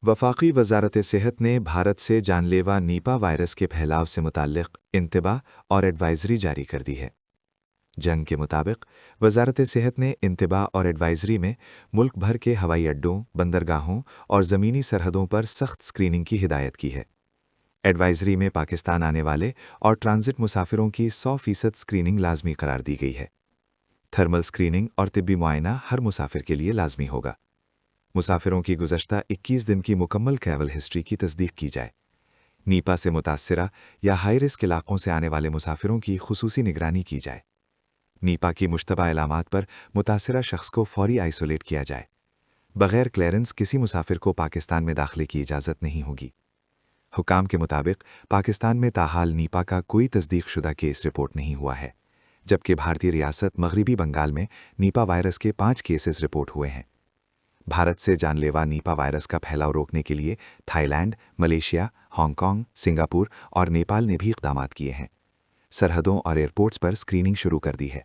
वफाकी वजारत सेहत ने भारत से जानलेवा नीपा वायरस के फैलाव से मुताल्लिक़ इंतबाह और एडवाइज़री जारी कर दी है। जंग के मुताबिक वजारत सेहत ने इंतबाह और एडवाइज़री में मुल्क भर के हवाई अड्डों, बंदरगाहों और ज़मीनी सरहदों पर सख्त स्क्रीनिंग की हिदायत की है। एडवाइज़री में पाकिस्तान आने वाले और ट्रांजिट मुसाफिरों की 100% स्क्रीनिंग लाजमी करार दी गई है। थर्मल स्क्रीनिंग और तिब्बी मुआयना हर मुसाफिर के लिए लाजमी होगा। मुसाफिरों की गुज़श्ता 21 दिन की मुकम्मल ट्रैवल हिस्ट्री की तस्दीक की जाए। नीपा से मुतासरा या हाई रिस्क इलाकों से आने वाले मुसाफिरों की खुसूसी निगरानी की जाए। नीपा की मुश्तबा इलामात पर मुतासरा शख्स को फौरी आइसोलेट किया जाए। बग़ैर क्लियरेंस किसी मुसाफिर को पाकिस्तान में दाखिले की इजाज़त नहीं होगी। हुकाम के मुताबिक पाकिस्तान में ताहाल नीपा का कोई तस्दीक शुदा केस रिपोर्ट नहीं हुआ है, जबकि भारतीय रियासत मगरबी बंगाल में नीपा वायरस के 5 केसेस रिपोर्ट हुए हैं। भारत से जानलेवा नीपा वायरस का फैलाव रोकने के लिए थाईलैंड, मलेशिया, हांगकांग, सिंगापुर और नेपाल ने भी इक़दामात किए हैं। सरहदों और एयरपोर्ट्स पर स्क्रीनिंग शुरू कर दी है।